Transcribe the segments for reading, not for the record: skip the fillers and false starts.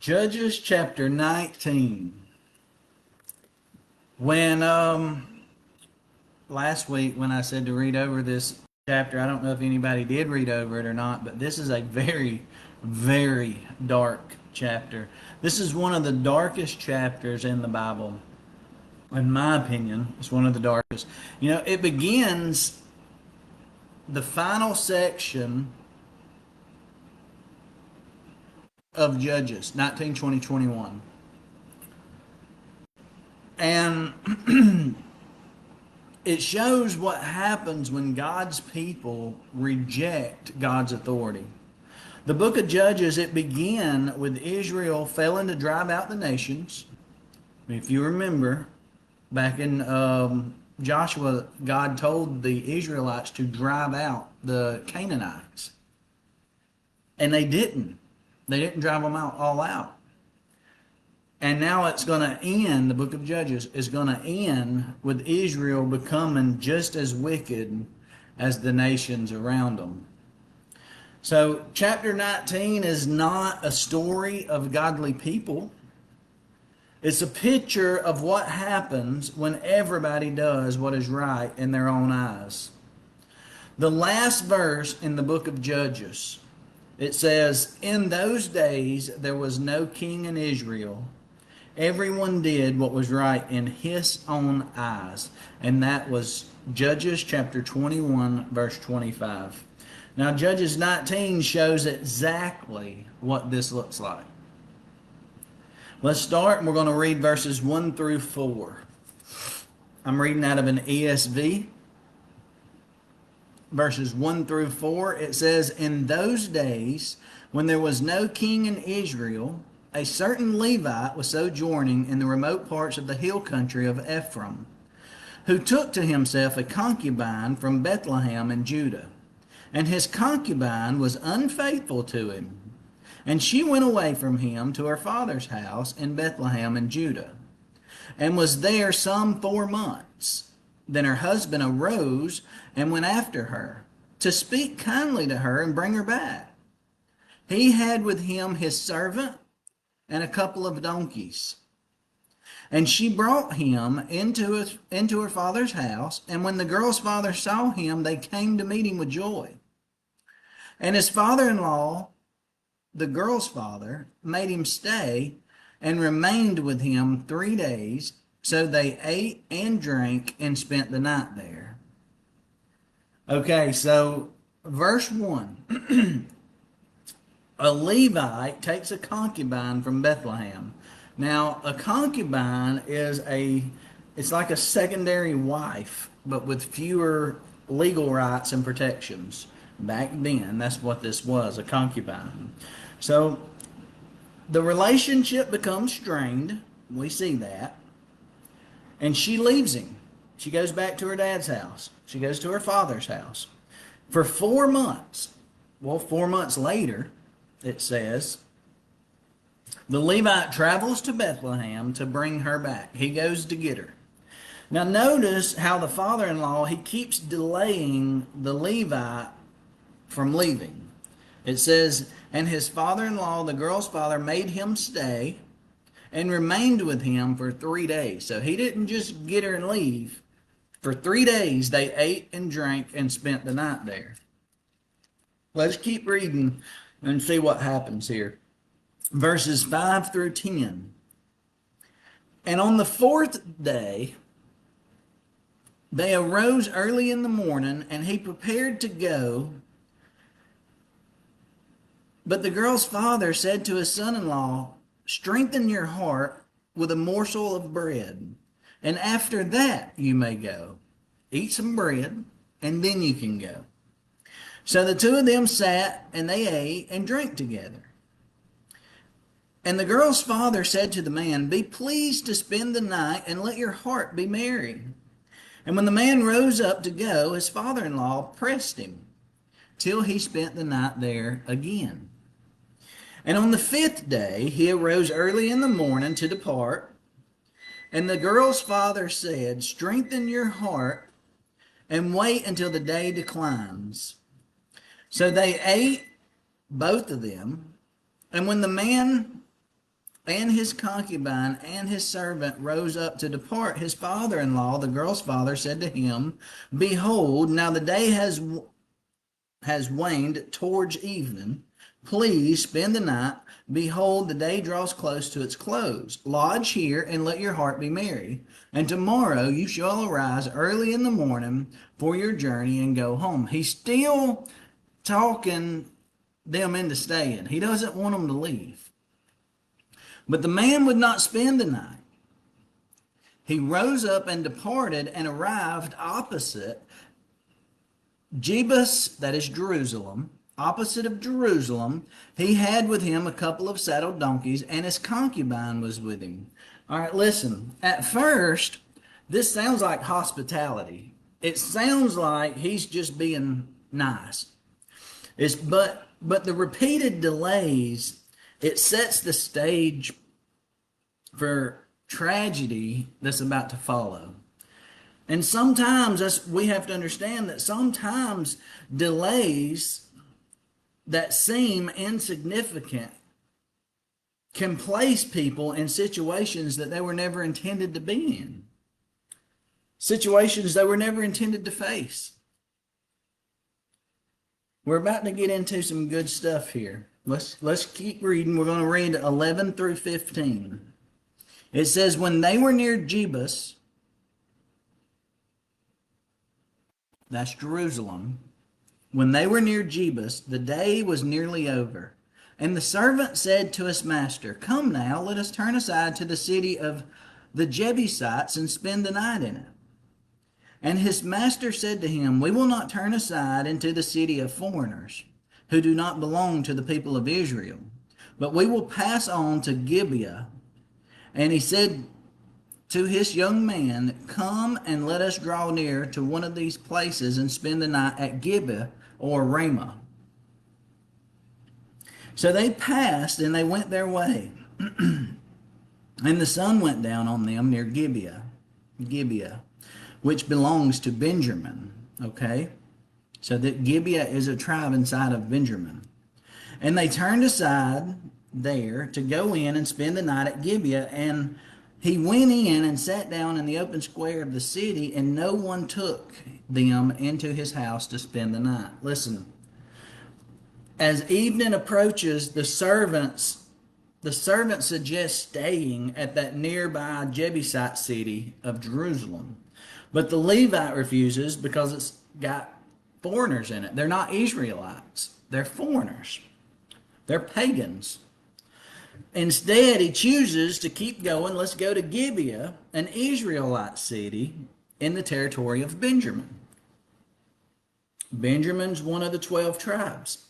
Judges chapter 19. When last week when I said to read over this chapter, I don't know if anybody did read over it or not, but this is a very, very dark chapter. This is one of the darkest chapters in the Bible. In my opinion, it's one of the darkest. It begins the final section of Judges 19, 20, 21. And it shows what happens when God's people reject God's authority. The book of Judges, it began with Israel failing to drive out the nations. If you remember, back in Joshua, God told the Israelites to drive out the Canaanites. And they didn't. They didn't drive them all out. And now it's going to end, the book of Judges is going to end with Israel becoming just as wicked as the nations around them. So chapter 19 is not a story of godly people. It's a picture of what happens when everybody does what is right in their own eyes. The last verse in the book of Judges, it says, "In those days there was no king in Israel. Everyone did what was right in his own eyes." And that was Judges chapter 21, verse 25. Now, Judges 19 shows exactly what this looks like. Let's start, and we're going to read verses 1 through 4. I'm reading out of an ESV. Verses 1 through 4, it says, "In those days, when there was no king in Israel, a certain Levite was sojourning in the remote parts of the hill country of Ephraim, who took to himself a concubine from Bethlehem in Judah. And his concubine was unfaithful to him. And she went away from him to her father's house in Bethlehem in Judah, and was there some 4 months. Then her husband arose and went after her, to speak kindly to her and bring her back. He had with him his servant and a couple of donkeys. And she brought him into her father's house, and when the girl's father saw him, they came to meet him with joy. And his father-in-law, the girl's father, made him stay and remained with him 3 days. So they ate and drank and spent the night there." Okay, so verse 1. A Levite takes a concubine from Bethlehem. Now, a concubine it's like a secondary wife, but with fewer legal rights and protections. Back then, that's what this was, a concubine. So, the relationship becomes strained. We see that. And she leaves him. She goes back to her dad's house. She goes to her father's house. For 4 months. Well, 4 months later, it says, the Levite travels to Bethlehem to bring her back. He goes to get her. Now notice how the father-in-law, he keeps delaying the Levite from leaving. It says, "And his father-in-law, the girl's father, made him stay and remained with him for 3 days." So he didn't just get her and leave. For 3 days they ate and drank and spent the night there. Let's keep reading and see what happens here. Verses 5 through 10. "And on the 4th day they arose early in the morning, and he prepared to go. But the girl's father said to his son-in-law, 'Strengthen your heart with a morsel of bread, and after that you may go. Eat some bread, and then you can go.' So the two of them sat, and they ate and drank together. And the girl's father said to the man, 'Be pleased to spend the night, and let your heart be merry.' And when the man rose up to go, his father-in-law pressed him, till he spent the night there again. And on the 5th day he arose early in the morning to depart. And the girl's father said, 'Strengthen your heart, and wait until the day declines.' So they ate, both of them. And when the man and his concubine and his servant rose up to depart. His father-in-law, the girl's father, said to him, Behold, now the day has waned towards evening. Please spend the night. Behold, the day draws close to its close. Lodge here and let your heart be merry. And tomorrow you shall arise early in the morning for your journey and go home. He's still talking them into staying. He doesn't want them to leave. But the man would not spend the night. He rose up and departed and arrived opposite Gibeah, that is Jerusalem, opposite of Jerusalem. He had with him a couple of saddled donkeys, and his concubine was with him. All right, listen. At first, this sounds like hospitality. It sounds like he's just being nice. But the repeated delays, it sets the stage for tragedy that's about to follow. And sometimes we have to understand that sometimes delays that seem insignificant can place people in situations that they were never intended to be in, situations they were never intended to face. We're about to get into some good stuff here. Let's keep reading. We're going to read 11 through 15. It says, when they were near Gibeah, that's Jerusalem. When they were near Gibeah, the day was nearly over. And the servant said to his master, Come now, let us turn aside to the city of the Jebusites and spend the night in it. And his master said to him, We will not turn aside into the city of foreigners, who do not belong to the people of Israel, but we will pass on to Gibeah. And he said to his young man, Come and let us draw near to one of these places and spend the night at Gibeah or Ramah. So they passed and they went their way. And the sun went down on them near Gibeah, which belongs to Benjamin. Okay? So that Gibeah is a tribe inside of Benjamin. And they turned aside there to go in and spend the night at Gibeah, and he went in and sat down in the open square of the city, and no one took them into his house to spend the night. Listen, as evening approaches, the servant suggests staying at that nearby Jebusite city of Jerusalem. But the Levite refuses because it's got foreigners in it. They're not Israelites. They're foreigners. They're pagans. Instead, he chooses to keep going. Let's go to Gibeah, an Israelite city in the territory of Benjamin. Benjamin's one of the 12 tribes.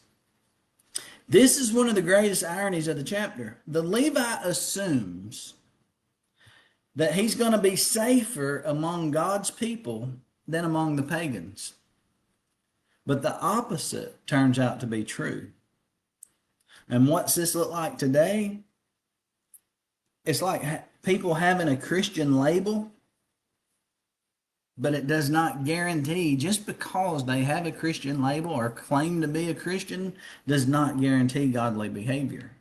This is one of the greatest ironies of the chapter. The Levite assumes that he's going to be safer among God's people than among the pagans. But the opposite turns out to be true. And what's this look like today? It's like people having a Christian label, but it does not guarantee, just because they have a Christian label or claim to be a Christian, does not guarantee godly behavior.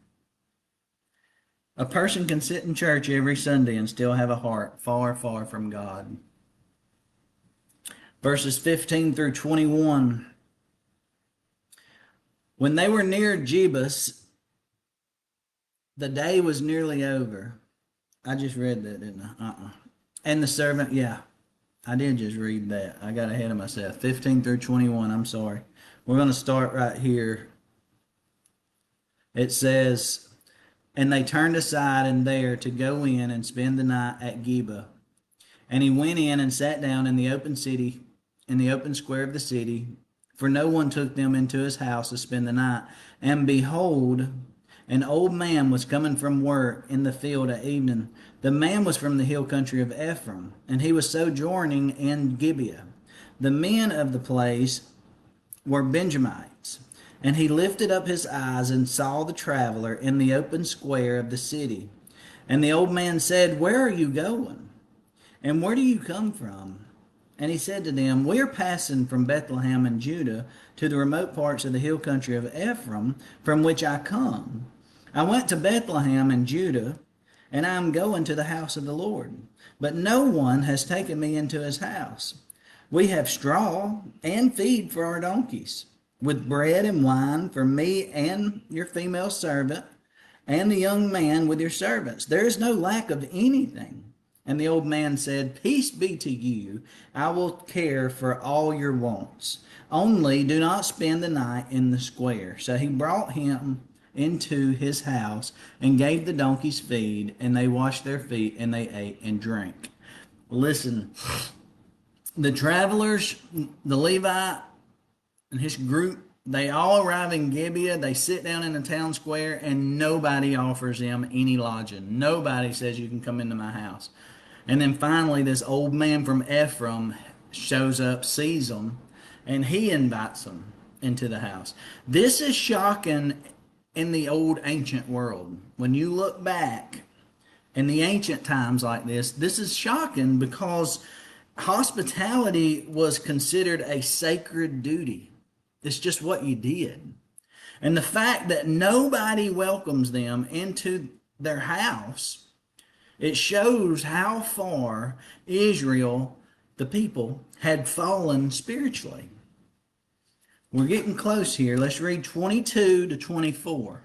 A person can sit in church every Sunday and still have a heart far, far from God. Verses 15 through 21. When they were near Gibeah, the day was nearly over. I just read that, didn't I? And the servant, yeah, I did just read that. I got ahead of myself. 15 through 21, I'm sorry. We're going to start right here. It says, and they turned aside and there to go in and spend the night at Gibeah. And he went in and sat down in the open city, in the open square of the city, for no one took them into his house to spend the night. And behold, an old man was coming from work in the field at evening. The man was from the hill country of Ephraim, and he was sojourning in Gibeah. The men of the place were Benjamites. And he lifted up his eyes and saw the traveler in the open square of the city. And the old man said, Where are you going? And where do you come from? And he said to them, We are passing from Bethlehem in Judah to the remote parts of the hill country of Ephraim, from which I come. I went to Bethlehem in Judah, and I am going to the house of the Lord. But no one has taken me into his house. We have straw and feed for our donkeys, with bread and wine for me and your female servant, and the young man with your servants. There is no lack of anything. And the old man said, Peace be to you. I will care for all your wants. Only do not spend the night in the square. So he brought him into his house and gave the donkeys feed, and they washed their feet, and they ate and drank. Listen, the travelers, the Levite and his group, they all arrive in Gibeah. They sit down in the town square, and nobody offers them any lodging. Nobody says you can come into my house. And then finally, this old man from Ephraim shows up, sees them, and he invites them into the house. This is shocking in the old ancient world. When you look back in the ancient times like this is shocking because hospitality was considered a sacred duty. It's just what you did. And the fact that nobody welcomes them into their house, it shows how far Israel, the people, had fallen spiritually. We're getting close here. Let's read 22 to 24.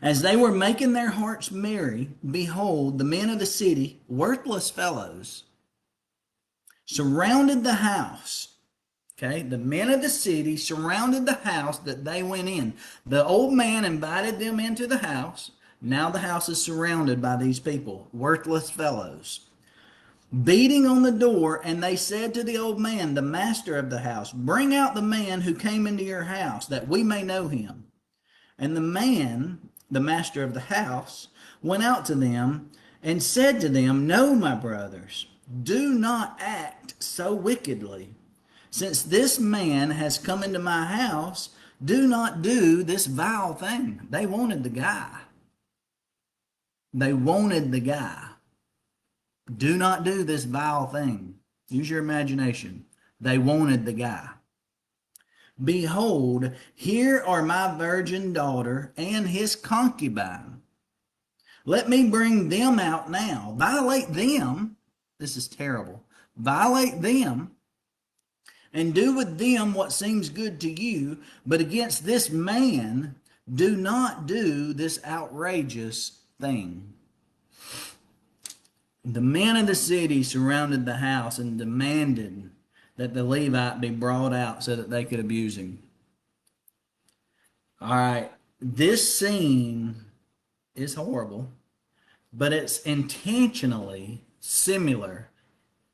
As they were making their hearts merry, behold, the men of the city, worthless fellows, surrounded the house. Okay, the men of the city surrounded the house that they went in. The old man invited them into the house. Now the house is surrounded by these people, worthless fellows, beating on the door, and they said to the old man, the master of the house, Bring out the man who came into your house, that we may know him. And the man, the master of the house, went out to them and said to them, No, my brothers, do not act so wickedly. Since this man has come into my house, do not do this vile thing. They wanted the guy. They wanted the guy. Do not do this vile thing. Use your imagination. They wanted the guy. Behold, here are my virgin daughter and his concubine. Let me bring them out now. Violate them. This is terrible. Violate them and do with them what seems good to you, but against this man, do not do this outrageous thing. The men of the city surrounded the house and demanded that the Levite be brought out so that they could abuse him. All right, this scene is horrible, but it's intentionally similar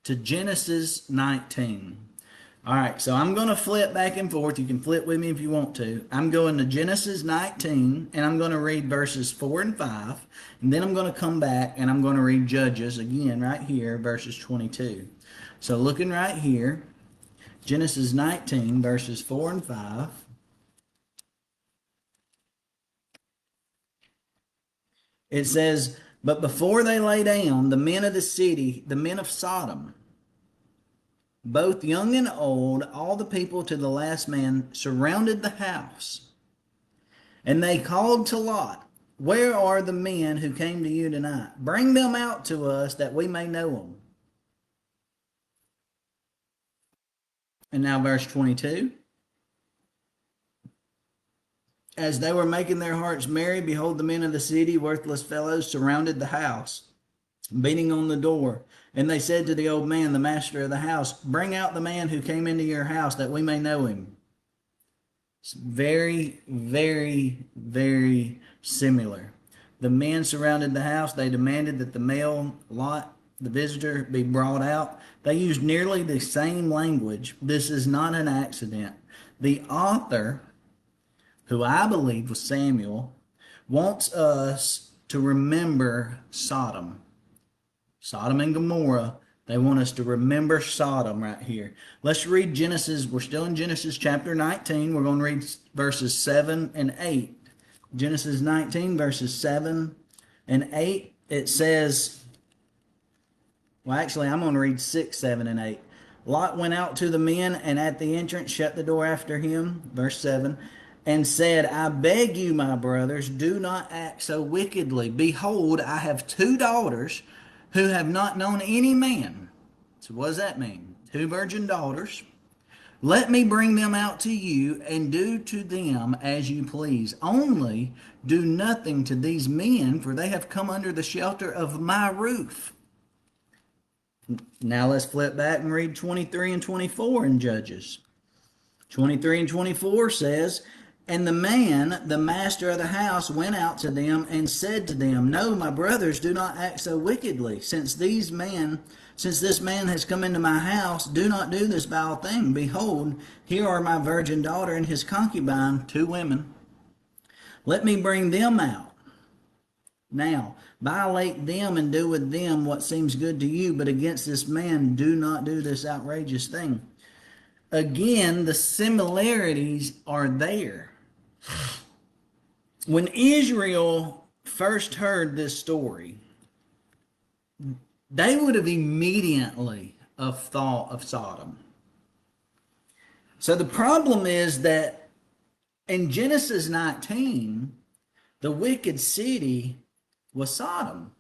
to Genesis 19. All right, so I'm going to flip back and forth. You can flip with me if you want to. I'm going to Genesis 19, and I'm going to read verses 4 and 5. And then I'm going to come back, and I'm going to read Judges again right here, verses 22. So looking right here, Genesis 19, verses 4 and 5. It says, But before they lay down, the men of the city, the men of Sodom, both young and old, all the people to the last man, surrounded the house. And they called to Lot, Where are the men who came to you tonight? Bring them out to us that we may know them. And now verse 22. As they were making their hearts merry, behold, the men of the city, worthless fellows, surrounded the house, beating on the door. And they said to the old man, the master of the house, Bring out the man who came into your house that we may know him. It's very, very, very similar. The men surrounded the house. They demanded that the male, Lot, the visitor, be brought out. They used nearly the same language. This is not an accident. The author, who I believe was Samuel, wants us to remember Sodom. Sodom and Gomorrah. They want us to remember Sodom right here. Let's read Genesis. We're still in Genesis chapter 19. We're going to read verses 7 and 8. Genesis 19, verses 7 and 8. It says, well, actually, I'm going to read 6, 7, and 8. Lot went out to the men, and at the entrance shut the door after him. Verse 7. and said, I beg you, my brothers, do not act so wickedly. Behold, I have two daughters who have not known any man. So what does that mean? Two virgin daughters. Let me bring them out to you, and do to them as you please. Only do nothing to these men, for they have come under the shelter of my roof. Now let's flip back and read 23 and 24 in Judges. 23 and 24 says, and the man, the master of the house, went out to them and said to them, no, my brothers, do not act so wickedly. Since this man has come into my house, do not do this vile thing. Behold, here are my virgin daughter and his concubine, two women. Let me bring them out. Now, violate them and do with them what seems good to you, but against this man do not do this outrageous thing. Again, the similarities are there. When Israel first heard this story, they would have immediately have thought of Sodom. So the problem is that in Genesis 19, the wicked city was Sodom.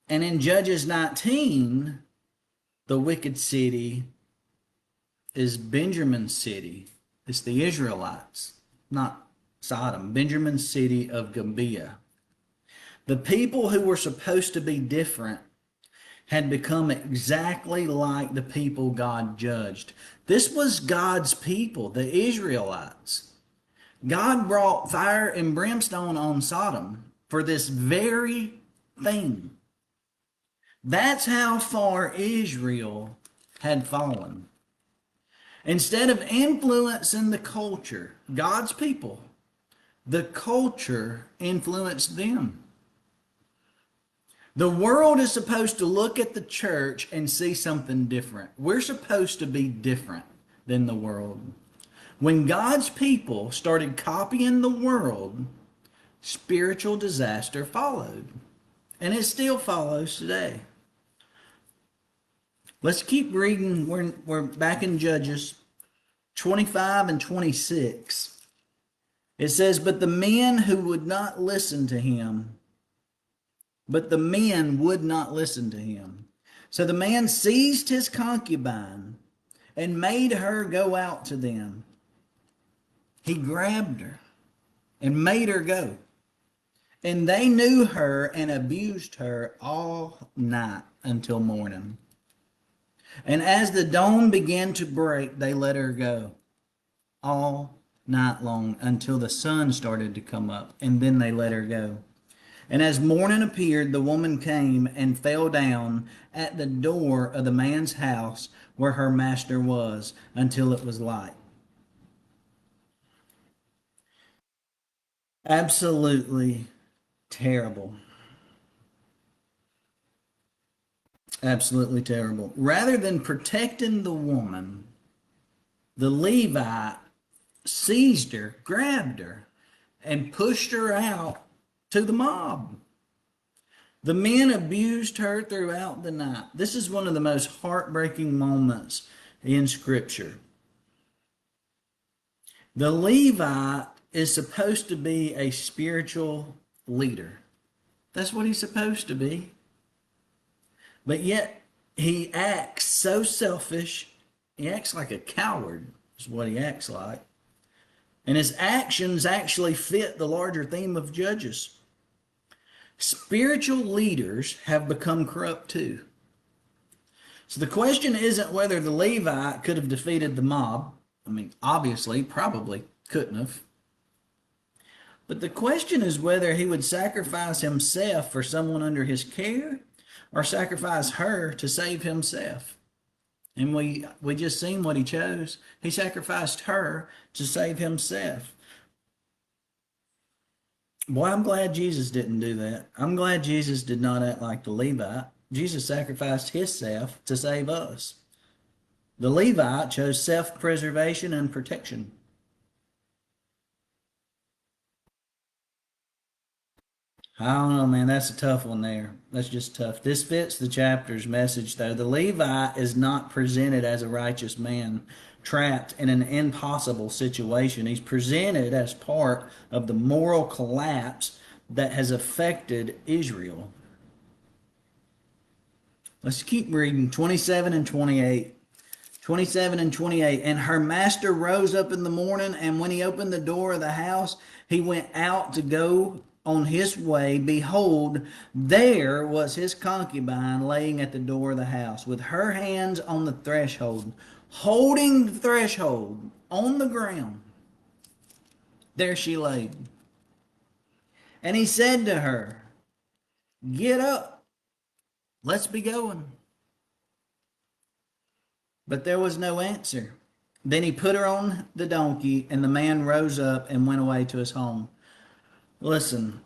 And in Judges 19, the wicked city is Benjamin's city. It's the Israelites, not Sodom. Benjamin's city of Gibeah. The people who were supposed to be different had become exactly like the people God judged. This was God's people, the Israelites. God brought fire and brimstone on Sodom for this very thing. That's how far Israel had fallen. Instead of influencing the culture, God's people, the culture influenced them. The world is supposed to look at the church and see something different. We're supposed to be different than the world. When God's people started copying the world, spiritual disaster followed. And it still follows today. Let's keep reading. We're back in Judges 25 and 26. It says, but the men would not listen to him. So the man seized his concubine and made her go out to them. He grabbed her and made her go. And they knew her and abused her all night until morning. And as the dawn began to break, they let her go all night long until the sun started to come up, and then they let her go. And as morning appeared, the woman came and fell down at the door of the man's house where her master was until it was light. Absolutely terrible. Absolutely terrible. Rather than protecting the woman, the Levite seized her, grabbed her, and pushed her out to the mob. The men abused her throughout the night. This is one of the most heartbreaking moments in Scripture. The Levite is supposed to be a spiritual leader. That's what he's supposed to be. But yet he acts so selfish. He acts like a coward is what he acts like. And his actions actually fit the larger theme of Judges. Spiritual leaders have become corrupt too. So the question isn't whether the Levite could have defeated the mob. I mean, obviously, probably couldn't have. But the question is whether he would sacrifice himself for someone under his care or sacrifice her to save himself. And we just seen what he chose. He sacrificed her to save himself. Boy, I'm glad Jesus didn't do that. I'm glad Jesus did not act like the Levite. Jesus sacrificed himself to save us. The Levite chose self-preservation and protection. I don't know, man. That's a tough one there. That's just tough. This fits the chapter's message, though. The Levite is not presented as a righteous man trapped in an impossible situation. He's presented as part of the moral collapse that has affected Israel. Let's keep reading 27 and 28. 27 and 28. And her master rose up in the morning, and when he opened the door of the house, he went out to go on his way. Behold, there was his concubine laying at the door of the house, with her hands on the threshold, holding the threshold on the ground. There she lay. And he said to her, Get up, let's be going. But there was no answer. Then he put her on the donkey, and the man rose up and went away to his home. Listen,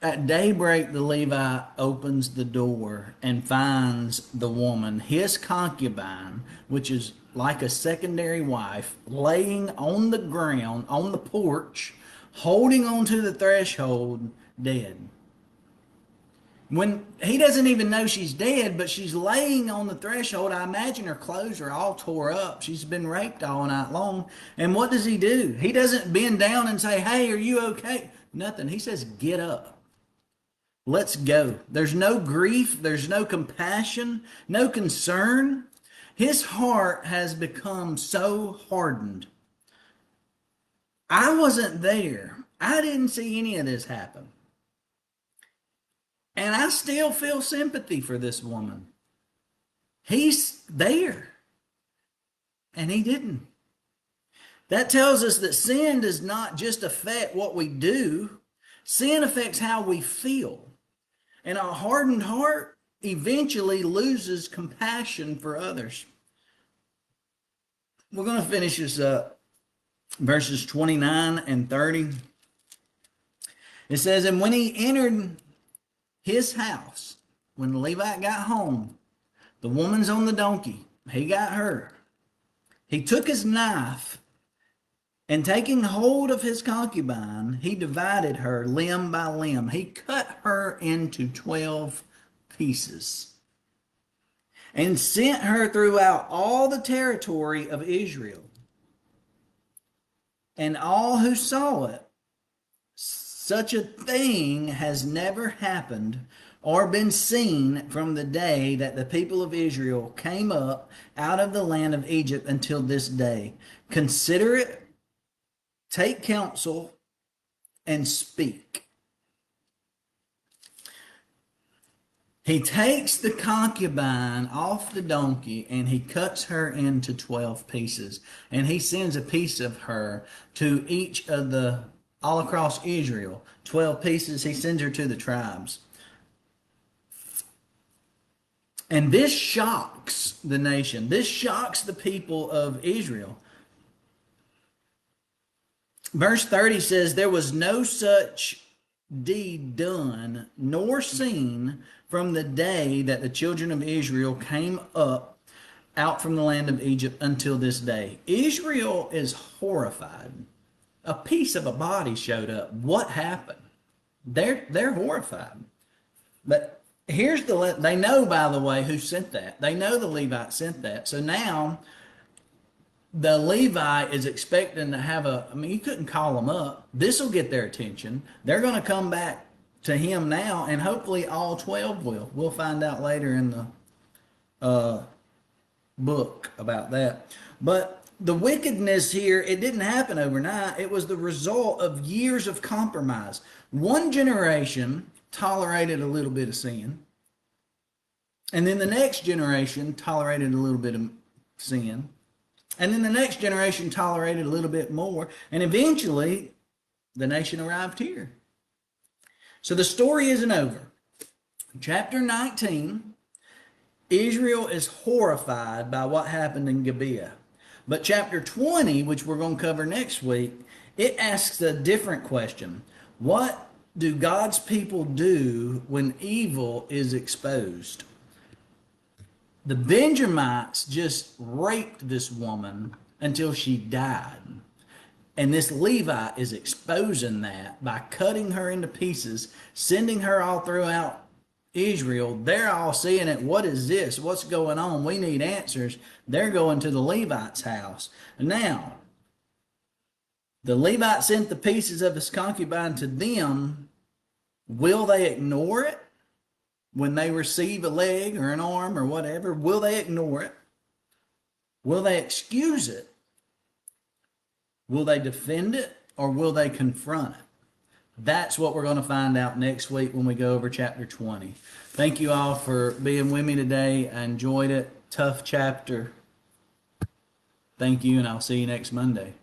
at daybreak, the Levite opens the door and finds the woman, his concubine, which is like a secondary wife, laying on the ground, on the porch, holding onto the threshold, dead. When he doesn't even know she's dead, but she's laying on the threshold, I imagine her clothes are all tore up. She's been raped all night long. And what does he do? He doesn't bend down and say, Hey, are you okay? Nothing. He says, Get up. Let's go. There's no grief. There's no compassion, no concern. His heart has become so hardened. I wasn't there. I didn't see any of this happen. And I still feel sympathy for this woman. He's there. And he didn't. That tells us that sin does not just affect what we do. Sin affects how we feel. And a hardened heart eventually loses compassion for others. We're going to finish this up. Verses 29 and 30. It says, And when he entered his house, when the Levite got home, the woman's on the donkey. He got her. He took his knife, and taking hold of his concubine, he divided her limb by limb. He cut her into 12 pieces and sent her throughout all the territory of Israel. And all who saw it, such a thing has never happened or been seen from the day that the people of Israel came up out of the land of Egypt until this day. Consider it, take counsel, and speak. He takes the concubine off the donkey and he cuts her into 12 pieces. And he sends a piece of her to each of the all across Israel, 12 pieces. He sends her to the tribes. And this shocks the nation. This shocks the people of Israel. Verse 30 says, There was no such deed done nor seen from the day that the children of Israel came up out from the land of Egypt until this day. Israel is horrified. A piece of a body showed up. What happened? They're horrified. But here's they know, by the way, who sent that. They know the Levite sent that. So now the Levite is expecting to have you couldn't call them up. This will get their attention. They're going to come back to him now, and hopefully all 12 will. We'll find out later in the book about that. But the wickedness here, it didn't happen overnight. It was the result of years of compromise. One generation tolerated a little bit of sin, and then the next generation tolerated a little bit of sin, and then the next generation tolerated a little bit more, and eventually the nation arrived here. So the story isn't over. Chapter 19, Israel is horrified by what happened in Gibeah. But chapter 20, which we're going to cover next week, it asks a different question. What do God's people do when evil is exposed? The Benjamites just raped this woman until she died. And this Levite is exposing that by cutting her into pieces, sending her all throughout Israel, they're all seeing it. What is this? What's going on? We need answers. They're going to the Levite's house. Now, the Levite sent the pieces of his concubine to them. Will they ignore it when they receive a leg or an arm or whatever? Will they ignore it? Will they excuse it? Will they defend it, or will they confront it? That's what we're going to find out next week when we go over chapter 20. Thank you all for being with me today. I enjoyed it. Tough chapter. Thank you, and I'll see you next Monday.